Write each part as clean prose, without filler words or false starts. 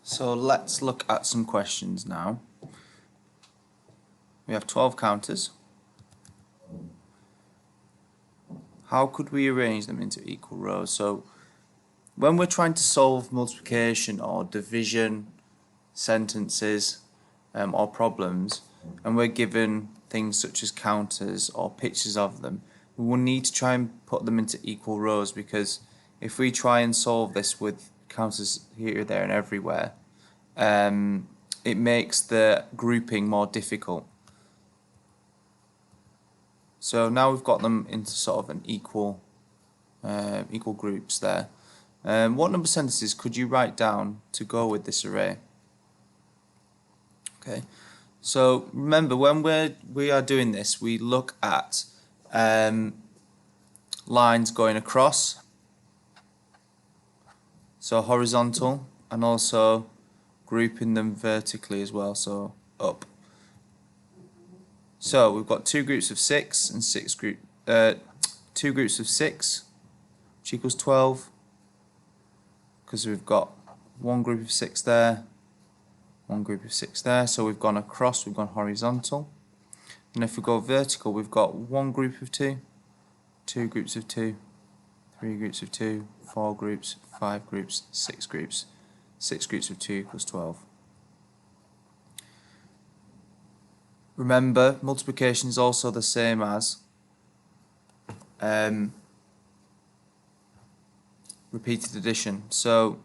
So let's look at some questions now. We have 12 counters. How could we arrange them into equal rows? So when we're trying to solve multiplication or division sentences or problems, and we're given things such as counters or pictures of them, we will need to try and put them into equal rows, because if we try and solve this with counters here, there and everywhere, it makes the grouping more difficult. So now we've got them into sort of an equal groups there. What number sentences could you write down to go with this array? Okay, so remember, when we are doing this, we look at lines going across, so horizontal, and also grouping them vertically as well, so up. So we've got two groups of 6 and two groups of 6, which equals 12, because we've got one group of 6 there, one group of 6 there. So we've gone across, we've gone horizontal. And if we go vertical, we've got one group of 2, two groups of 2, three groups of 2, 4 groups, 5 groups, 6 groups. 6 groups of 2 equals 12. Remember, multiplication is also the same as repeated addition. So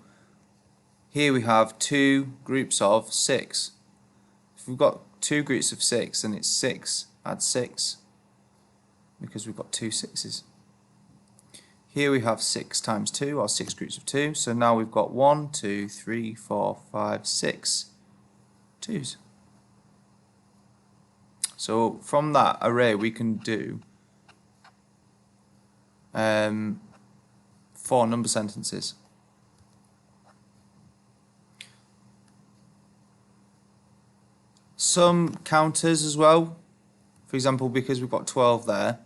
here we have two groups of 6. If we've got two groups of 6, then it's 6 add 6, because we've got two 6s. Here we have 6 times 2, or 6 groups of 2. So now we've got 1, 2, 3, 4, 5, 6 2s. So from that array we can do 4 number sentences. Some counters as well. For example, because we've got 12 there,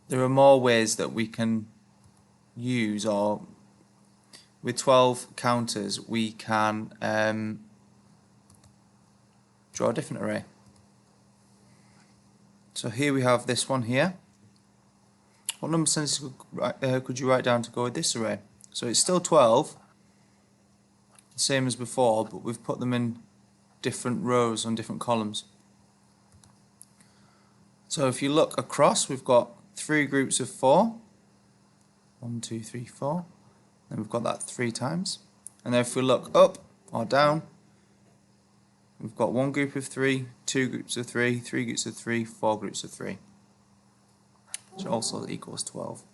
there are more ways that we can use, or with 12 counters we can draw a different array. So here we have this one here. What number sentences could you write down to go with this array? So it's still 12, the same as before, but we've put them in different rows on different columns. So if you look across, we've got 3 groups of 4. 1, 2, 3, 4. Then we've got that 3 times. And then if we look up or down, we've got 1 group of 3, 2 groups of 3, 3 groups of 3, 4 groups of 3, which also equals 12.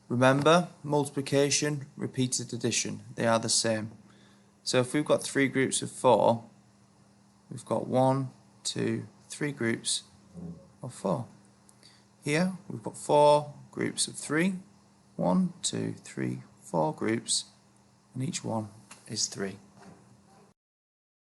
Remember, multiplication, repeated addition, they are the same. So if we've got 3 groups of 4, we've got 1, 2, 3 groups of 4. Here we've got 4 groups of 3, 1, 2, 3, 4 groups, and each one is 3.